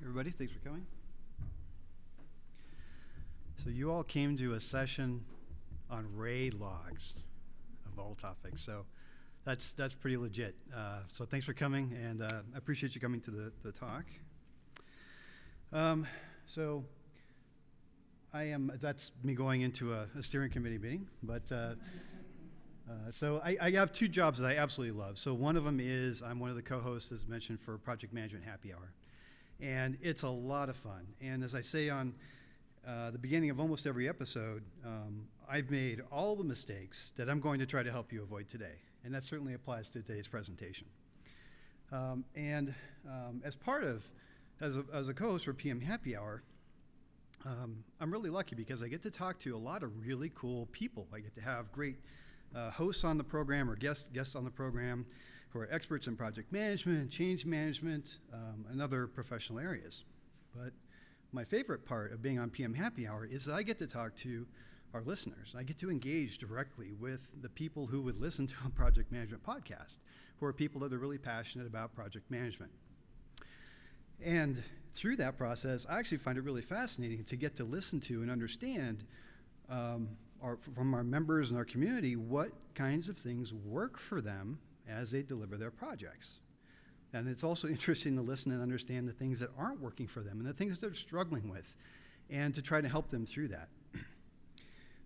everybody. Thanks for coming. So you all came to a session on RAID logs of all topics. So that's pretty legit. So thanks for coming, and I appreciate you coming to the talk. So that's me going into a steering committee meeting, but so I have two jobs that I absolutely love. So one of them is I'm one of the co-hosts, as mentioned, for Project Management Happy Hour. And it's a lot of fun. And as I say on the beginning of almost every episode, I've made all the mistakes that I'm going to try to help you avoid today. And that certainly applies to today's presentation. As part of, as a co-host for PM Happy Hour, I'm really lucky because I get to talk to a lot of really cool people. I get to have great hosts on the program or guests on the program who are experts in project management, change management, and other professional areas. But my favorite part of being on PM Happy Hour is that I get to talk to our listeners. I get to engage directly with the people who would listen to a project management podcast, who are people that are really passionate about project management. And through that process, I actually find it really fascinating to get to listen to and understand from our members in our community what kinds of things work for them as they deliver their projects. And it's also interesting to listen and understand the things that aren't working for them and the things that they're struggling with, and to try to help them through that.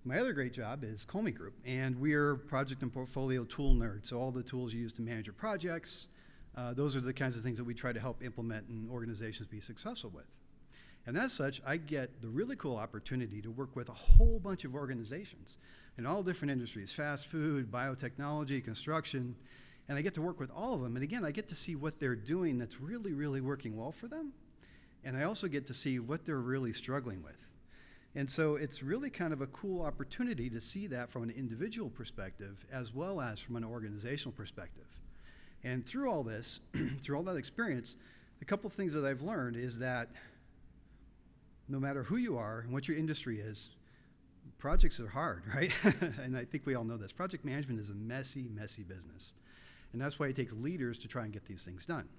My other great job is Comey Group, and we're project and portfolio tool nerds, so all the tools you use to manage your projects, those are the kinds of things that we try to help implement and organizations be successful with. And as such, I get the really cool opportunity to work with a whole bunch of organizations in all different industries, fast food, biotechnology, construction, and I get to work with all of them. And again, I get to see what they're doing that's really, really working well for them. And I also get to see what they're really struggling with. And so it's really kind of a cool opportunity to see that from an individual perspective as well as from an organizational perspective. And through all this, through all that experience, a couple things that I've learned is that no matter who you are and what your industry is, projects are hard, right? And I think we all know this. Project management is a messy, messy business. And that's why it takes leaders to try and get these things done.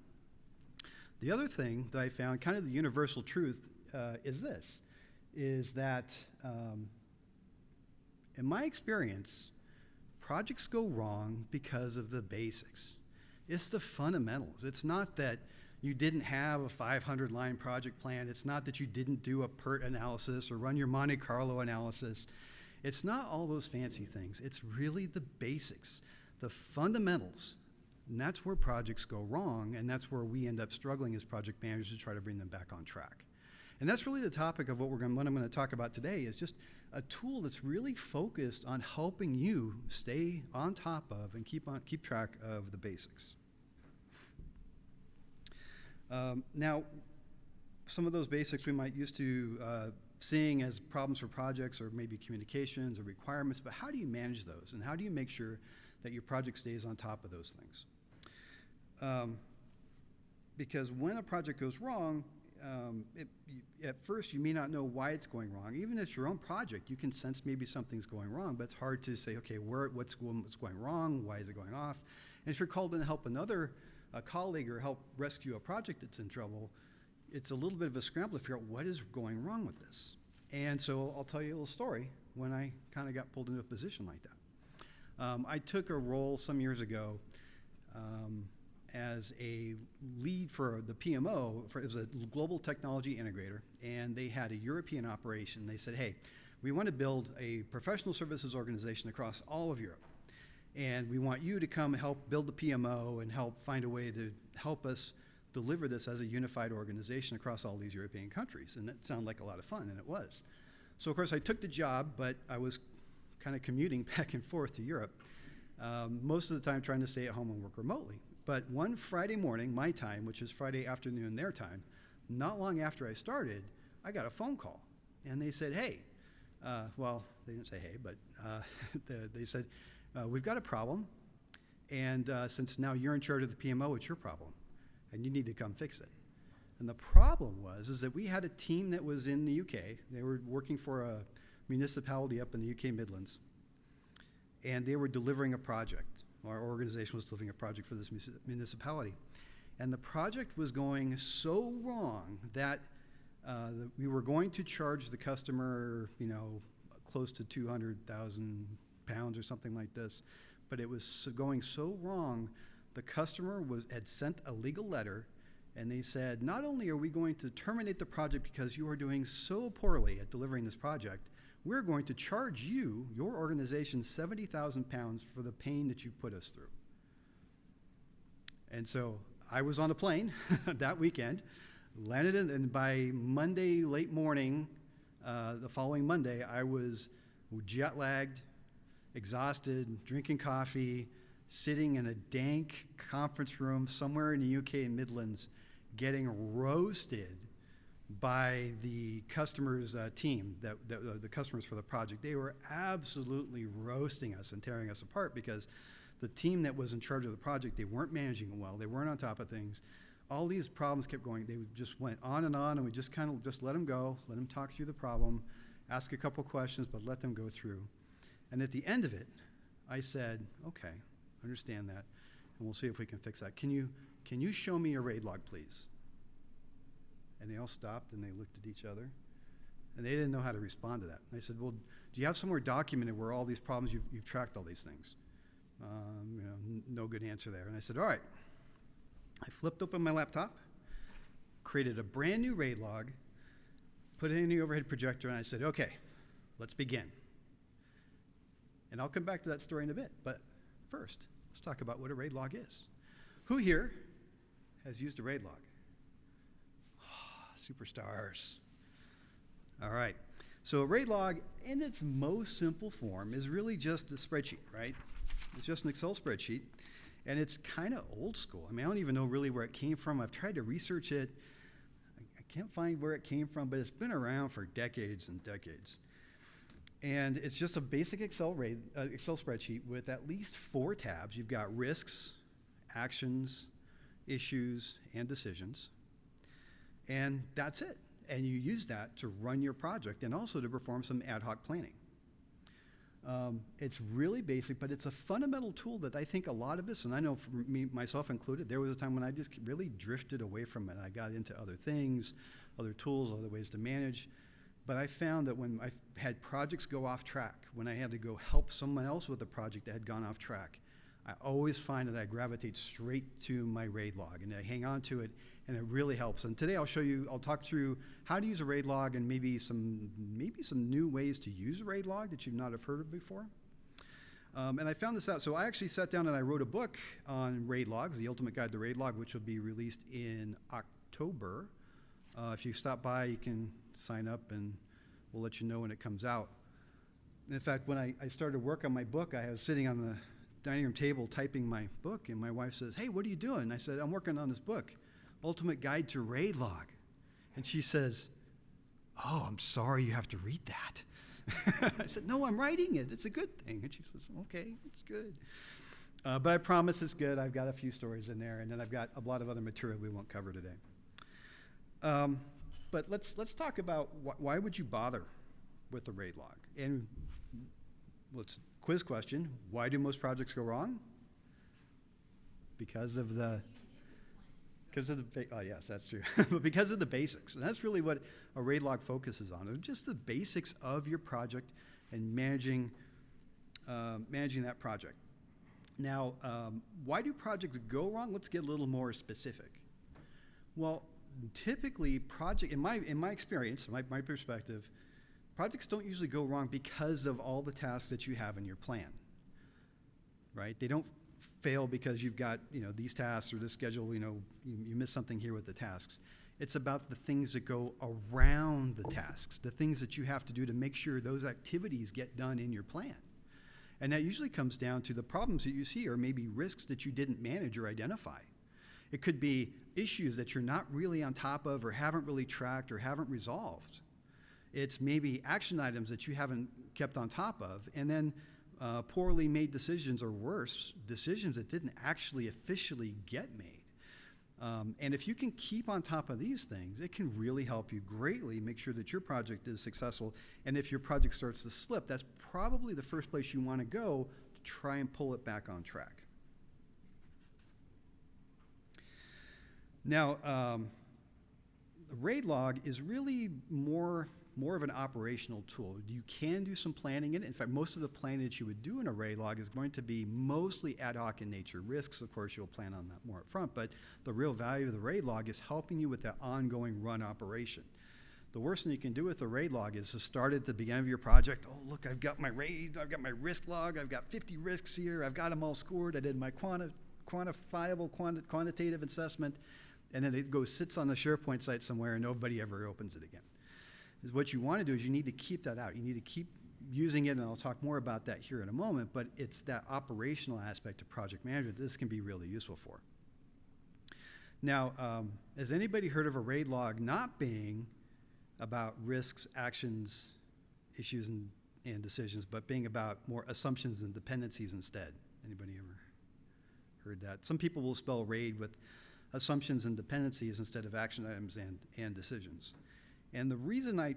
The other thing that I found, kind of the universal truth, is that in my experience, projects go wrong because of the basics. It's the fundamentals. It's not that you didn't have a 500-line project plan. It's not that you didn't do a PERT analysis or run your Monte Carlo analysis. It's not all those fancy things. It's really the basics, the fundamentals. And that's where projects go wrong, and that's where we end up struggling as project managers to try to bring them back on track. And that's really the topic of what I'm going to talk about today, is just a tool that's really focused on helping you stay on top of and keep track of the basics. Now, some of those basics we might used to seeing as problems for projects, or maybe communications or requirements, but how do you manage those, and how do you make sure that your project stays on top of those things? Because when a project goes wrong, at first you may not know why it's going wrong. Even if it's your own project, you can sense maybe something's going wrong, but it's hard to say, okay, what's going wrong, why is it going off? And if you're called in to help a colleague or help rescue a project that's in trouble, it's a little bit of a scramble to figure out what is going wrong with this. And so I'll tell you a little story when I kind of got pulled into a position like that. I took a role some years ago as a lead for the PMO. It was a global technology integrator, and they had a European operation. They said, hey, we want to build a professional services organization across all of Europe. And we want you to come help build the PMO and help find a way to help us deliver this as a unified organization across all these European countries. And that sounded like a lot of fun, and it was. So, of course, I took the job, but I was kind of commuting back and forth to Europe, most of the time trying to stay at home and work remotely. But one Friday morning, my time, which is Friday afternoon their time, not long after I started, I got a phone call. And they said, hey, well, they didn't say hey, but they said, we've got a problem, and since now you're in charge of the PMO, it's your problem, and you need to come fix it. And the problem is that we had a team that was in the UK. They were working for a municipality up in the UK Midlands, and they were delivering a project. Our organization was delivering a project for this municipality. And the project was going so wrong that we were going to charge the customer, close to 200,000 pounds or something like this. But it was going so wrong, the customer had sent a legal letter, and they said, not only are we going to terminate the project because you are doing so poorly at delivering this project, we're going to charge you, your organization, 70,000 pounds for the pain that you put us through. And so I was on a plane that weekend, landed in, and by Monday, late morning, the following Monday, I was jet lagged, exhausted, drinking coffee, sitting in a dank conference room somewhere in the UK Midlands, getting roasted by the customers team, the customers for the project. They were absolutely roasting us and tearing us apart because the team that was in charge of the project, they weren't managing it well. They weren't on top of things. All these problems kept going. They just went on, and we just kind of just let them go, let them talk through the problem, ask a couple questions, but let them go through. And at the end of it, I said, okay, understand that, and we'll see if we can fix that. Can you show me your RAID log, please? And they all stopped and they looked at each other, and they didn't know how to respond to that. And I said, well, do you have somewhere documented where all these problems, you've tracked all these things? No good answer there. And I said, all right. I flipped open my laptop, created a brand new RAID log, put it in the overhead projector, and I said, okay, let's begin. And I'll come back to that story in a bit, but first, let's talk about what a RAID log is. Who here has used a RAID log? Superstars. All right. So a RAID log, in its most simple form, is really just a spreadsheet, right? It's just an Excel spreadsheet, and it's kind of old school. I mean, I don't even know really where it came from. I've tried to research it. I can't find where it came from, but it's been around for decades and decades. And it's just a basic Excel spreadsheet with at least 4 tabs. You've got risks, actions, issues, and decisions. And that's it. And you use that to run your project and also to perform some ad hoc planning. It's really basic, but it's a fundamental tool that I think a lot of us, and I know for me, myself included, there was a time when I just really drifted away from it. I got into other things, other tools, other ways to manage. But I found that when I had projects go off track, when I had to go help someone else with a project that had gone off track, I always find that I gravitate straight to my RAID log and I hang on to it, and it really helps. And today I'll talk through how to use a RAID log and maybe some new ways to use a RAID log that you've not have heard of before. And I found this out. So I actually sat down and I wrote a book on RAID logs, The Ultimate Guide to RAID Log, which will be released in October. If you stop by, you can sign up and we'll let you know when it comes out. In fact, when I started work on my book, I was sitting on the dining room table typing my book, and my wife says, "Hey, what are you doing?" I said, "I'm working on this book, Ultimate Guide to RAID Log." And she says, "Oh, I'm sorry you have to read that." I said, "No, I'm writing it. It's a good thing." And she says, "Okay, it's good." But I promise it's good. I've got a few stories in there, and then I've got a lot of other material we won't cover today. But let's talk about why would you bother with a RAID log? And quiz question, why do most projects go wrong? Because of the yes, that's true. But because of the basics. And that's really what a RAID log focuses on. They're just the basics of your project and managing that project. Now, why do projects go wrong? Let's get a little more specific. Well, typically in my experience, my perspective, projects don't usually go wrong because of all the tasks that you have in your plan, right? They don't fail because you've got, these tasks or this schedule, you miss something here with the tasks. It's about the things that go around the tasks, the things that you have to do to make sure those activities get done in your plan. And that usually comes down to the problems that you see or maybe risks that you didn't manage or identify. It could be issues that you're not really on top of or haven't really tracked or haven't resolved. It's maybe action items that you haven't kept on top of, and then poorly made decisions, or worse, decisions that didn't actually officially get made. And if you can keep on top of these things, it can really help you greatly make sure that your project is successful. And if your project starts to slip, that's probably the first place you want to go to try and pull it back on track. Now, the RAID log is really more of an operational tool. You can do some planning in it. In fact, most of the planning that you would do in a RAID log is going to be mostly ad hoc in nature. Risks, of course, you'll plan on that more up front, but the real value of the RAID log is helping you with that ongoing run operation. The worst thing you can do with a RAID log is to start at the beginning of your project. Oh, look, I've got my RAID, I've got my risk log, I've got 50 risks here, I've got them all scored, I did my quantifiable quantitative assessment, and then it sits on the SharePoint site somewhere and nobody ever opens it again. Is what you want to do is you need to keep that out. You need to keep using it, and I'll talk more about that here in a moment, but it's that operational aspect of project management this can be really useful for. Now, has anybody heard of a RAID log not being about risks, actions, issues, and decisions, but being about more assumptions and dependencies instead? Anybody ever heard that? Some people will spell RAID with assumptions and dependencies instead of action items and decisions. And the reason I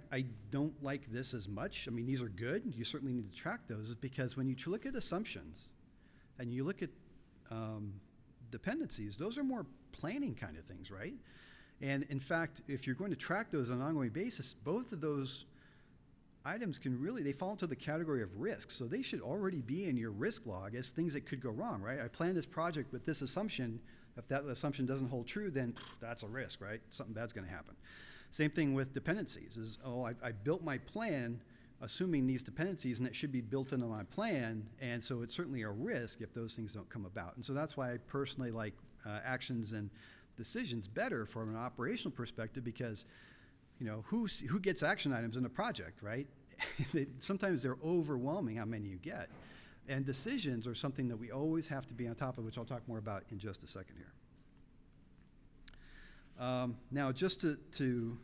don't like this as much, I mean, these are good, you certainly need to track those, is because when you look at assumptions and you look at dependencies, those are more planning kind of things, right? And in fact, if you're going to track those on an ongoing basis, both of those items they fall into the category of risk. So they should already be in your risk log as things that could go wrong, right? I planned this project with this assumption. If that assumption doesn't hold true, then that's a risk, right? Something bad's going to happen. Same thing with dependencies is, I built my plan assuming these dependencies, and it should be built into my plan, and so it's certainly a risk if those things don't come about. And so that's why I personally like actions and decisions better from an operational perspective, because who gets action items in a project, right? Sometimes they're overwhelming how many you get. And decisions are something that we always have to be on top of, which I'll talk more about in just a second here. Now, just to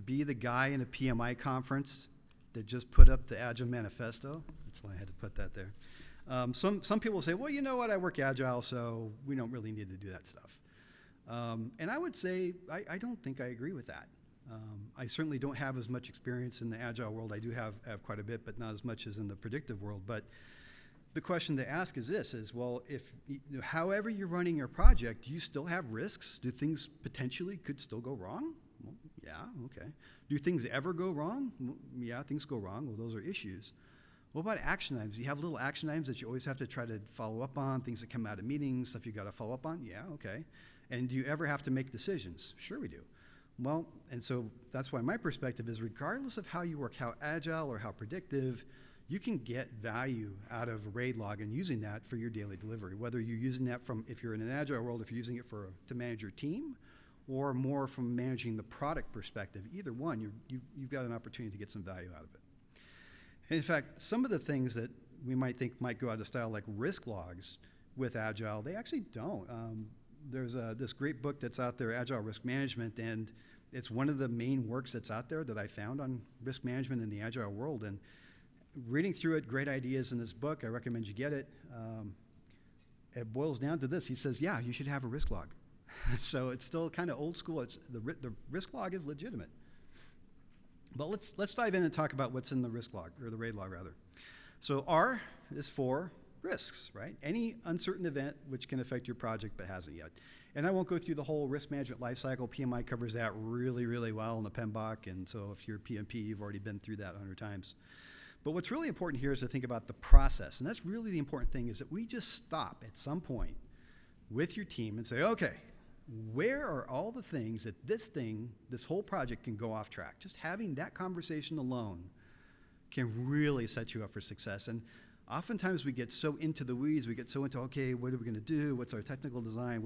be the guy in a PMI conference that just put up the Agile Manifesto, that's why I had to put that there. Some people say, well, you know what, I work Agile, so we don't really need to do that stuff. And I would say, I don't think I agree with that. I certainly don't have as much experience in the Agile world. I do have quite a bit, but not as much as in the predictive world. But the question to ask is this, well, if however you're running your project, do you still have risks? Do things potentially could still go wrong? Well, yeah, okay. Do things ever go wrong? Well, yeah, things go wrong. Well, those are issues. What about action items? Do you have little action items that you always have to try to follow up on, things that come out of meetings, stuff you got to follow up on? Yeah, okay. And do you ever have to make decisions? Sure we do. Well, and so that's why my perspective is regardless of how you work, how agile or how predictive, you can get value out of a RAID log and using that for your daily delivery, whether you're using that if you're in an agile world, if you're using it to manage your team, or more from managing the product perspective. Either one, you've got an opportunity to get some value out of it. And in fact, some of the things that we might think might go out of style, like risk logs with agile, they actually don't. There's this great book that's out there, Agile Risk Management, and it's one of the main works that's out there that I found on risk management in the agile world. And reading through it, great ideas in this book. I recommend you get it. It boils down to this. He says, yeah, you should have a risk log. So it's still kind of old school. The risk log is legitimate. But let's dive in and talk about what's in the risk log, or the RAID log rather. So R is for risks, right? Any uncertain event which can affect your project but hasn't yet. And I won't go through the whole risk management lifecycle. PMI covers that really, really well in the PMBOK, and so if you're PMP, you've already been through that 100 times. But what's really important here is to think about the process, and that's really the important thing, is that we just stop at some point with your team and say, okay, where are all the things that this whole project can go off track? Just having that conversation alone can really set you up for success. And oftentimes we get so into the weeds, we get so into, okay, what are we going to do? What's our technical design?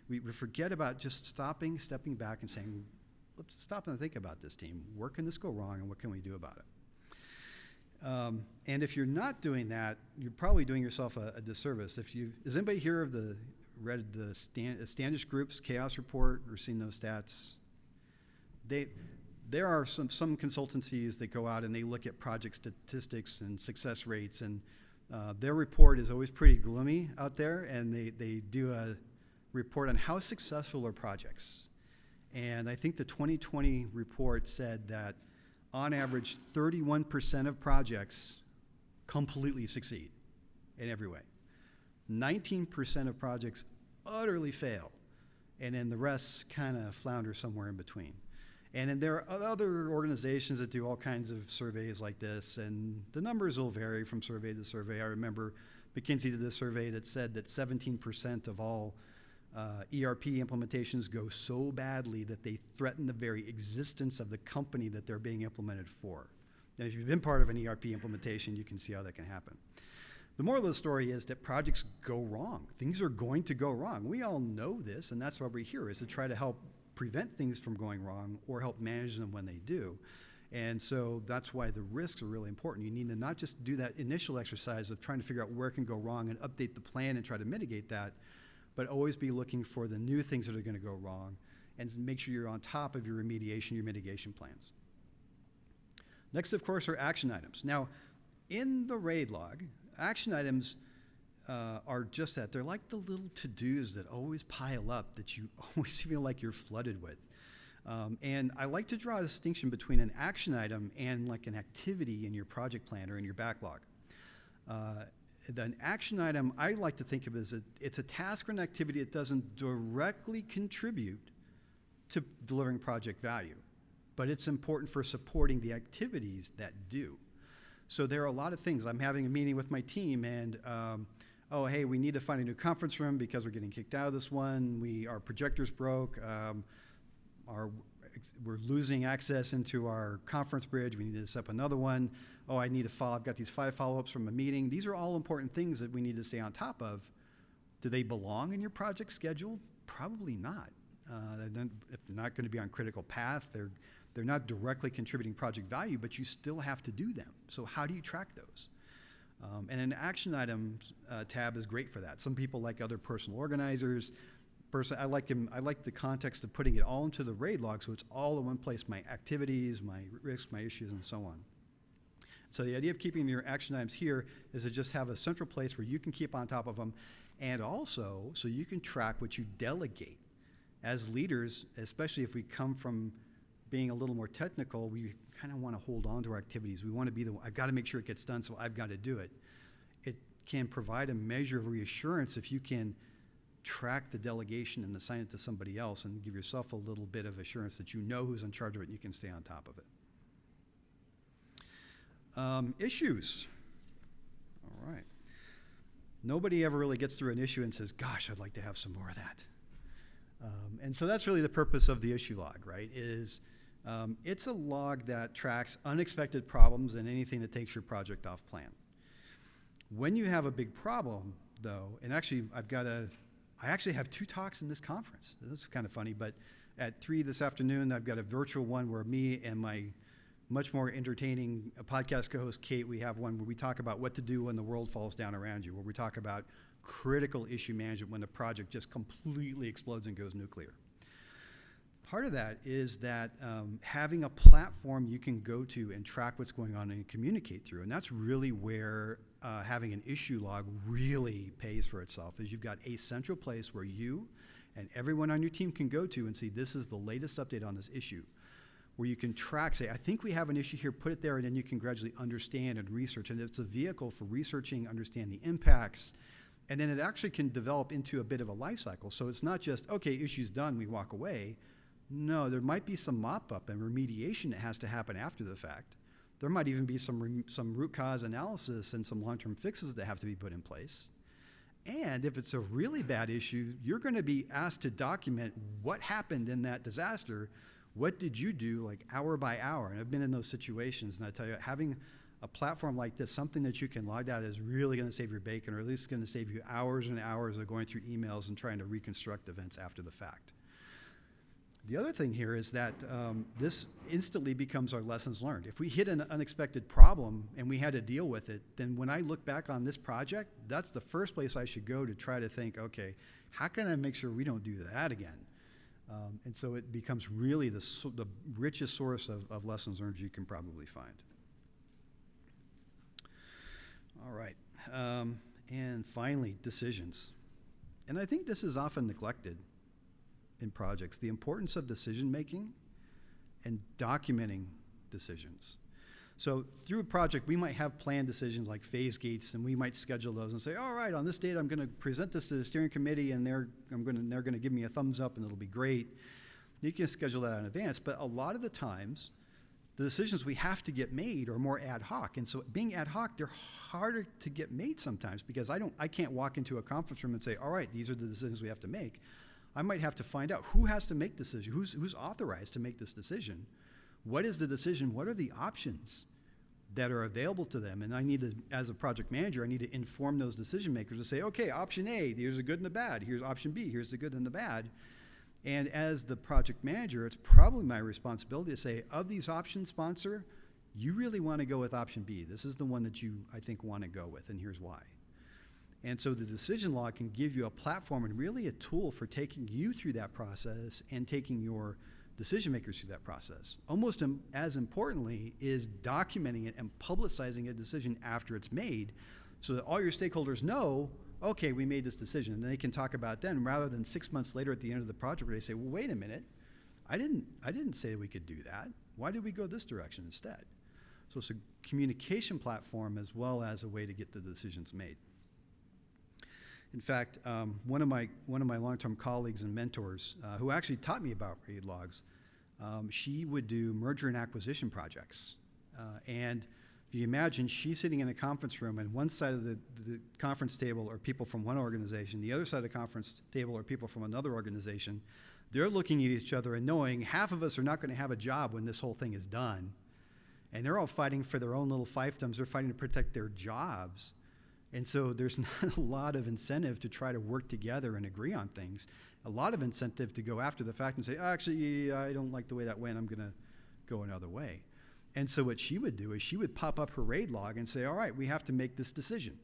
We forget about just stepping back and saying, let's stop and think about this, team. Where can this go wrong, and what can we do about it? And if you're not doing that, you're probably doing yourself a disservice. Has anybody here read the Standish Group's Chaos Report or seen those stats? There are some consultancies that go out and they look at project statistics and success rates, and their report is always pretty gloomy out there, and they do a report on how successful are projects. And I think the 2020 report said that on average 31% of projects completely succeed in every way. 19% of projects utterly fail and then the rest kind of flounder somewhere in between. And then there are other organizations that do all kinds of surveys like this, and the numbers will vary from survey to survey. I remember McKinsey did a survey that said that 17% of all ERP implementations go so badly that they threaten the very existence of the company that they're being implemented for. And if you've been part of an ERP implementation, you can see how that can happen. The moral of the story is that projects go wrong. Things are going to go wrong. We all know this, and that's why we're here, is to try to help prevent things from going wrong or help manage them when they do. And so that's why the risks are really important. You need to not just do that initial exercise of trying to figure out where it can go wrong and update the plan and try to mitigate that, but always be looking for the new things that are going to go wrong and make sure you're on top of your remediation, your mitigation plans. Next, of course, are action items. Now, in the RAID log, action items are just that. They're like the little to-dos that always pile up that you always feel like you're flooded with. And I like to draw a distinction between an action item and like an activity in your project plan or in your backlog. An action item I like to think of as it's a task or an activity that doesn't directly contribute to delivering project value, but it's important for supporting the activities that do. So there are a lot of things. I'm having a meeting with my team and oh, hey, we need to find a new conference room because we're getting kicked out of this one. Our projector's broke. We're losing access into our conference bridge. We need to set up another one. Oh, I need to follow. I've got these 5 follow-ups from a meeting. These are all important things that we need to stay on top of. Do they belong in your project schedule? Probably not. If they're not going to be on critical path, they're not directly contributing project value, but you still have to do them. So how do you track those? And an action items tab is great for that. Some people like other personal organizers. I like the context of putting it all into the RAID log, so it's all in one place, my activities, my risks, my issues, and so on. So the idea of keeping your action items here is to just have a central place where you can keep on top of them, and also so you can track what you delegate. As leaders, especially if we come from being a little more technical, we kind of want to hold on to our activities. We want to be I've got to make sure it gets done, so I've got to do it. It can provide a measure of reassurance if you can track the delegation and assign it to somebody else and give yourself a little bit of assurance that you know who's in charge of it and you can stay on top of it. Issues. All right. Nobody ever really gets through an issue and says, gosh, I'd like to have some more of that. And so that's really the purpose of the issue log, right? It's a log that tracks unexpected problems and anything that takes your project off plan. When you have a big problem, though, and actually I actually have 2 talks in this conference. This is kind of funny, but at 3 this afternoon, I've got a virtual one where me and my much more entertaining podcast co-host, Kate, we have one where we talk about what to do when the world falls down around you, where we talk about critical issue management when the project just completely explodes and goes nuclear. Part of that is that having a platform you can go to and track what's going on and communicate through, and that's really where having an issue log really pays for itself, is you've got a central place where you and everyone on your team can go to and see this is the latest update on this issue, where you can track, say, I think we have an issue here, put it there, and then you can gradually understand and research, and it's a vehicle for researching, understand the impacts, and then it actually can develop into a bit of a life cycle. So it's not just, okay, issue's done, we walk away. No, there might be some mop-up and remediation that has to happen after the fact. There might even be some root cause analysis and some long-term fixes that have to be put in place. And if it's a really bad issue, you're going to be asked to document what happened in that disaster. What did you do, like hour by hour? And I've been in those situations, and I tell you, having a platform like this, something that you can log out, is really going to save your bacon, or at least going to save you hours and hours of going through emails and trying to reconstruct events after the fact. The other thing here is that this instantly becomes our lessons learned. If we hit an unexpected problem and we had to deal with it, then when I look back on this project, that's the first place I should go to try to think, okay, how can I make sure we don't do that again? And so it becomes really the richest source of lessons learned you can probably find. All right. And finally, decisions. And I think this is often neglected in projects, the importance of decision making and documenting decisions. So through a project, we might have planned decisions like phase gates, and we might schedule those and say, all right, on this date, I'm going to present this to the steering committee, and they're going to give me a thumbs up, and it'll be great. You can schedule that in advance, but a lot of the times, the decisions we have to get made are more ad hoc. And so being ad hoc, they're harder to get made sometimes because I can't walk into a conference room and say, all right, these are the decisions we have to make. I might have to find out who has to make the decision, who's authorized to make this decision. What is the decision? What are the options that are available to them? And I need to, as a project manager, I need to inform those decision makers to say, okay, option A, here's the good and the bad. Here's option B, here's the good and the bad. And as the project manager, it's probably my responsibility to say, of these options, sponsor, you really want to go with option B. This is the one that you, I think, want to go with, and here's why. And so the decision log can give you a platform and really a tool for taking you through that process and taking your decision makers through that process. Almost as importantly is documenting it and publicizing a decision after it's made so that all your stakeholders know, okay, we made this decision, and they can talk about it then rather than 6 months later at the end of the project where they say, well, wait a minute, I didn't say we could do that. Why did we go this direction instead? So it's a communication platform as well as a way to get the decisions made. In fact, one of my long-term colleagues and mentors who actually taught me about RAID logs, she would do merger and acquisition projects. And if you imagine, she's sitting in a conference room, and one side of the conference table are people from one organization, the other side of the conference table are people from another organization. They're looking at each other and knowing half of us are not going to have a job when this whole thing is done. And they're all fighting for their own little fiefdoms. They're fighting to protect their jobs. And so there's not a lot of incentive to try to work together and agree on things. A lot of incentive to go after the fact and say, actually, I don't like the way that went. I'm going to go another way. And so what she would do is she would pop up her RAID log and say, all right, we have to make this decision.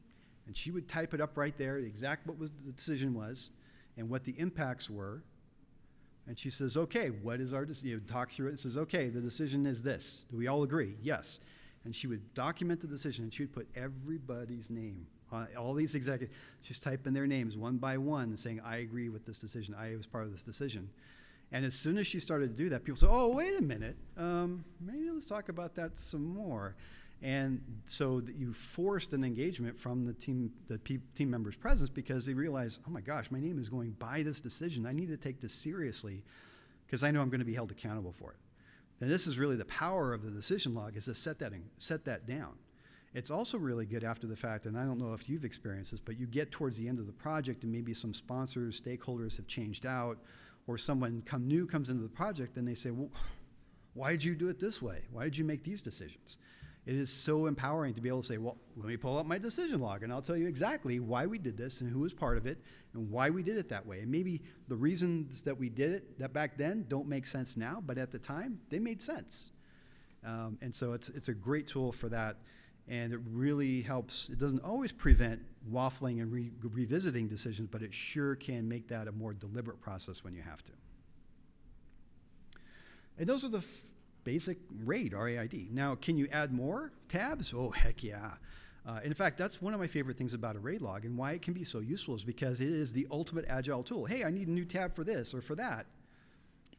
And she would type it up right there, exact what was the decision was and what the impacts were. And she says, okay, what is our decision? You talk through it and says, okay, the decision is this. Do we all agree? Yes. And she would document the decision, and she would put everybody's name on all these executives. She's typing their names one by one and saying, I agree with this decision. I was part of this decision. And as soon as she started to do that, people said, oh, wait a minute. Maybe let's talk about that some more. And so that you forced an engagement from the team members' presence because they realized, oh my gosh, my name is going by this decision. I need to take this seriously because I know I'm going to be held accountable for it. And this is really the power of the decision log, is to set that down. It's also really good after the fact, and I don't know if you've experienced this, but you get towards the end of the project and maybe some sponsors, stakeholders have changed out, or someone new comes into the project and they say, well, why did you do it this way? Why did you make these decisions? It is so empowering to be able to say, well, let me pull up my decision log and I'll tell you exactly why we did this and who was part of it and why we did it that way. And maybe the reasons that we did it that back then don't make sense now, but at the time they made sense. And so it's a great tool for that. And it really helps. It doesn't always prevent waffling and revisiting decisions, but it sure can make that a more deliberate process when you have to. And those are the basic RAID, R-A-I-D. Now, can you add more tabs? Oh, heck yeah. In fact, that's one of my favorite things about a RAID log, and why it can be so useful is because it is the ultimate agile tool. Hey, I need a new tab for this or for that.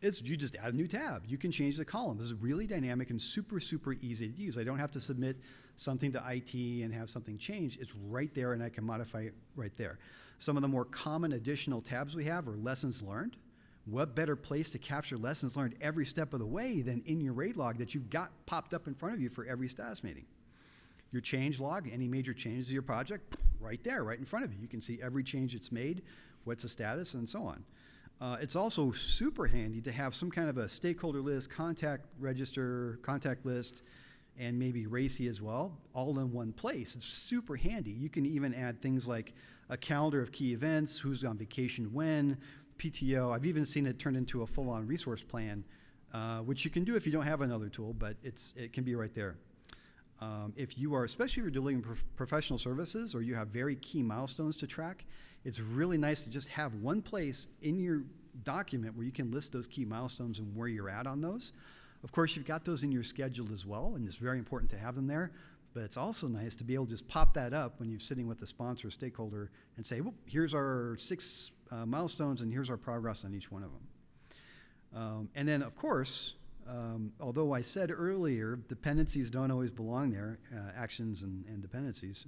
You just add a new tab. You can change the column. This is really dynamic and super, super easy to use. I don't have to submit something to IT and have something change. It's right there, and I can modify it right there. Some of the more common additional tabs we have are lessons learned. What better place to capture lessons learned every step of the way than in your RAID log that you've got popped up in front of you for every status meeting? Your change log, any major changes to your project, right there, right in front of you. You can see every change it's made, what's the status, and so on. It's also super handy to have some kind of a stakeholder list, contact register, contact list, and maybe RACI as well, all in one place. It's super handy. You can even add things like a calendar of key events, who's on vacation when, PTO. I've even seen it turned into a full-on resource plan, which you can do if you don't have another tool, but it can be right there. If you are, especially if you're delivering professional services or you have very key milestones to track, it's really nice to just have one place in your document where you can list those key milestones and where you're at on those. Of course, you've got those in your schedule as well, and it's very important to have them there, but it's also nice to be able to just pop that up when you're sitting with a sponsor or stakeholder and say, well, here's our 6 milestones and here's our progress on each one of them. And then, of course, although I said earlier, dependencies don't always belong there, actions and dependencies,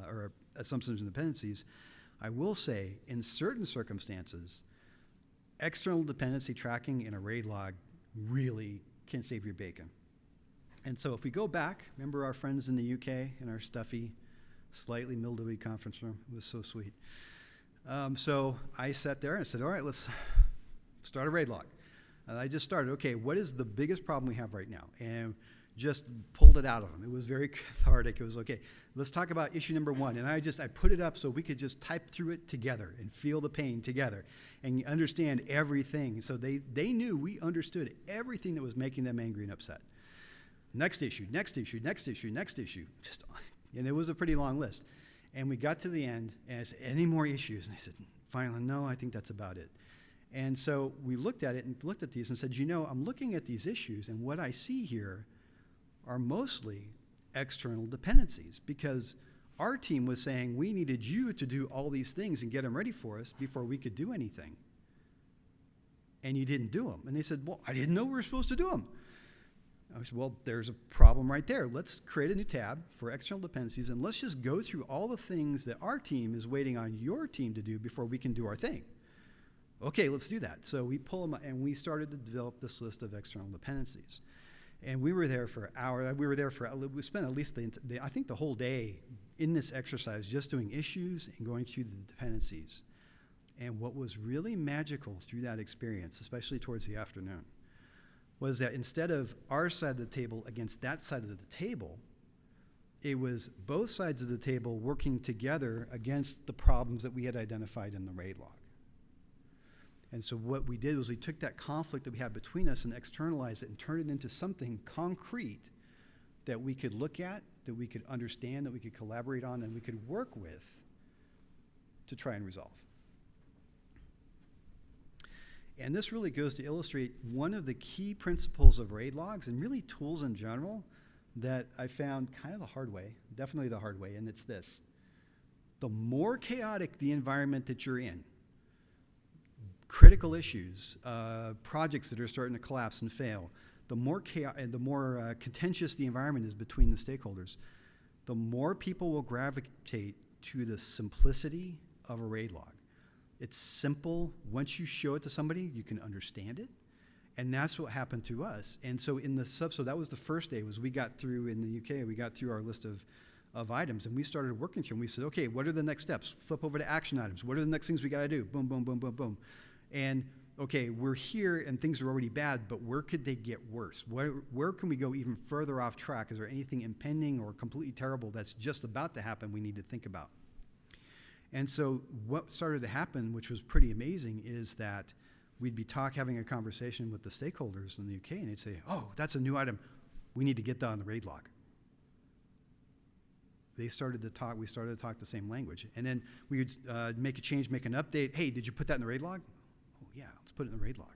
or assumptions and dependencies, I will say in certain circumstances, external dependency tracking in a RAID log really can save your bacon. And so if we go back, remember our friends in the UK in our stuffy, slightly mildewy conference room? It was so sweet. So I sat there and said, all right, let's start a RAID log. And I just started, okay, what is the biggest problem we have right now? And just pulled it out of them. It was very cathartic. It was, okay, let's talk about issue number one. And I put it up so we could just type through it together and feel the pain together and understand everything. So they knew we understood everything that was making them angry and upset. Next issue, next issue, next issue, next issue. And it was a pretty long list. And we got to the end, and I said, any more issues? And I said, finally, no, I think that's about it. And so we looked at it and looked at these and said, I'm looking at these issues, and what I see here are mostly external dependencies, because our team was saying we needed you to do all these things and get them ready for us before we could do anything. And you didn't do them. And they said, well, I didn't know we were supposed to do them. I said, well, there's a problem right there. Let's create a new tab for external dependencies, and let's just go through all the things that our team is waiting on your team to do before we can do our thing. Okay, let's do that. So we pull them, and we started to develop this list of external dependencies. And we were there for hours. We spent at least, I think, the whole day in this exercise just doing issues and going through the dependencies. And what was really magical through that experience, especially towards the afternoon, was that instead of our side of the table against that side of the table, it was both sides of the table working together against the problems that we had identified in the RAID log. And so what we did was we took that conflict that we had between us and externalized it and turned it into something concrete that we could look at, that we could understand, that we could collaborate on, and we could work with to try and resolve. And this really goes to illustrate one of the key principles of RAID logs and really tools in general that I found kind of the hard way, definitely the hard way, and it's this. The more chaotic the environment that you're in, critical issues, projects that are starting to collapse and fail, the more contentious the environment is between the stakeholders, the more people will gravitate to the simplicity of a RAID log. It's simple. Once you show it to somebody, you can understand it. And that's what happened to us. And so so that was the first day, was we got through in the UK, we got through our list of items, and we started working through them. We said, okay, what are the next steps? Flip over to action items. What are the next things we got to do? Boom, boom, boom, boom, boom. And okay, we're here and things are already bad, but where could they get worse? Where can we go even further off track? Is there anything impending or completely terrible that's just about to happen we need to think about? And so what started to happen, which was pretty amazing, is that we'd be having a conversation with the stakeholders in the UK, and they'd say, oh, that's a new item. We need to get that on the RAID log. We started to talk the same language. And then we would make a change, make an update. Hey, did you put that in the RAID log? Oh, yeah, let's put it in the RAID log.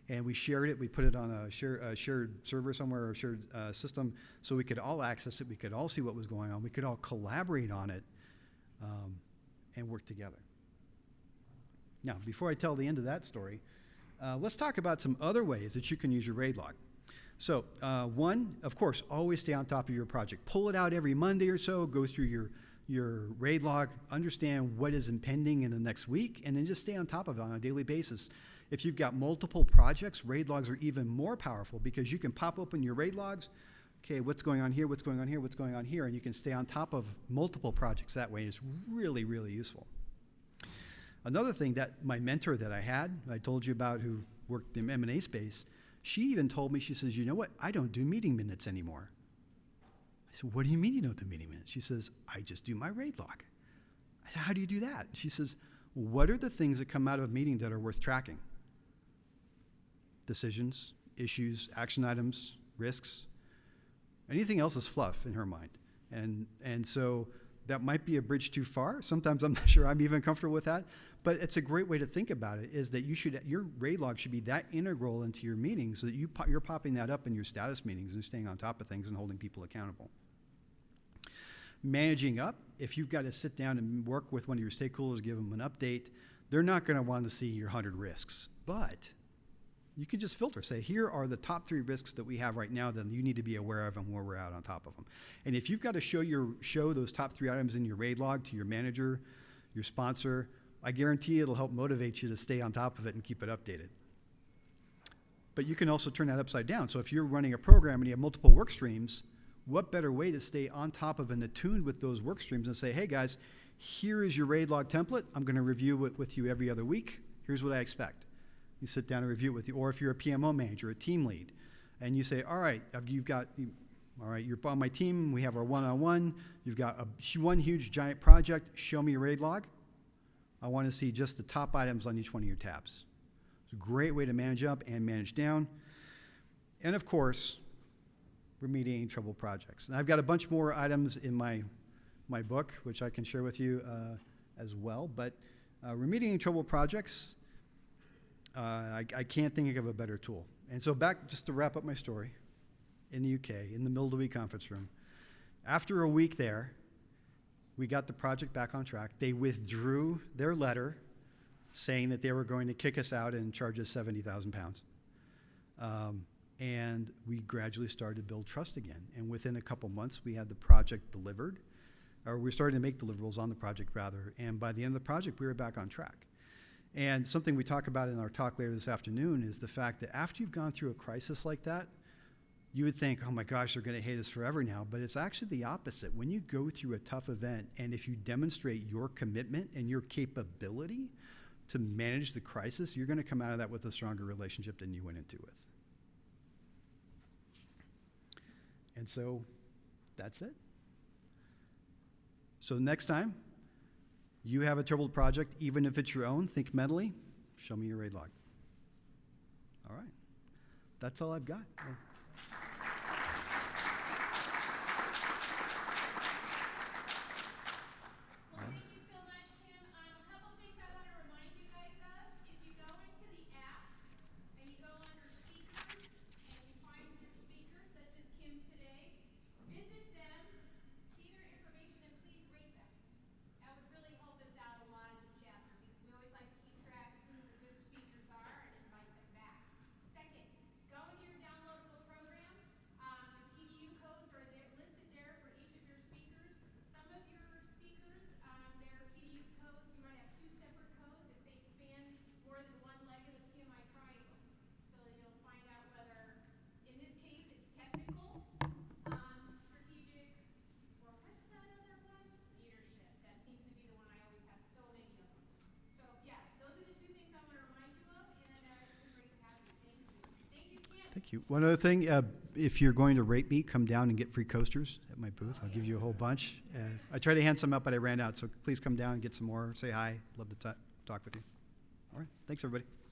And we shared it. We put it on a shared server somewhere, or a shared system, so we could all access it. We could all see what was going on. We could all collaborate on it. And work together. Now, before I tell the end of that story, let's talk about some other ways that you can use your RAID log. So one, of course, always stay on top of your project. Pull it out every Monday or so, go through your RAID log, understand what is impending in the next week, and then just stay on top of it on a daily basis. If you've got multiple projects, RAID logs are even more powerful because you can pop open your RAID logs. Okay, what's going on here, what's going on here, what's going on here, and you can stay on top of multiple projects that way. It's really, really useful. Another thing that my mentor that I told you about, who worked in the M&A space, she even told me, she says, you know what, I don't do meeting minutes anymore. I said, what do you mean you don't do meeting minutes? She says, I just do my RAID log. I said, how do you do that? She says, what are the things that come out of a meeting that are worth tracking? Decisions, issues, action items, risks. Anything else is fluff in her mind. And so that might be a bridge too far. Sometimes I'm not sure I'm even comfortable with that. But it's a great way to think about it, is that your RAID log should be that integral into your meetings so that you're popping that up in your status meetings and staying on top of things and holding people accountable. Managing up, if you've got to sit down and work with one of your stakeholders, give them an update, they're not going to want to see your 100 risks. But You can just filter, say, here are the top 3 risks that we have right now that you need to be aware of and where we're at on top of them. And if you've got to show those top 3 items in your RAID log to your manager, your sponsor, I guarantee it'll help motivate you to stay on top of it and keep it updated. But you can also turn that upside down. So if you're running a program and you have multiple work streams, what better way to stay on top of and attuned with those work streams and say, hey guys, here is your RAID log template. I'm going to review it with you every other week. Here's what I expect. You sit down and review it with you. Or if you're a PMO manager, a team lead, and you say, all right, you're on my team. We have our one-on-one. You've got one huge giant project. Show me your RAID log. I want to see just the top items on each one of your tabs. It's a great way to manage up and manage down. And of course, remediating trouble projects. And I've got a bunch more items in my book, which I can share with you as well. But remediating trouble projects, I can't think of a better tool. And so back, just to wrap up my story, in the UK, in the middle of the week conference room, after a week there, we got the project back on track. They withdrew their letter saying that they were going to kick us out and charge us 70,000 pounds. And we gradually started to build trust again. And within a couple months, we had the project delivered, or we started to make deliverables on the project rather. And by the end of the project, we were back on track. And something we talk about in our talk later this afternoon is the fact that after you've gone through a crisis like that, you would think, oh my gosh, they're going to hate us forever now. But it's actually the opposite. When you go through a tough event, and if you demonstrate your commitment and your capability to manage the crisis, you're going to come out of that with a stronger relationship than you went into with. And so that's it. So next time you have a troubled project, even if it's your own, think mentally, show me your RAID log. All right. That's all I've got. Thank you. One other thing, if you're going to rate me, come down and get free coasters at my booth. I'll give you a whole bunch. I tried to hand some out, but I ran out, so please come down and get some more. Say hi. Love to talk with you. All right. Thanks, everybody.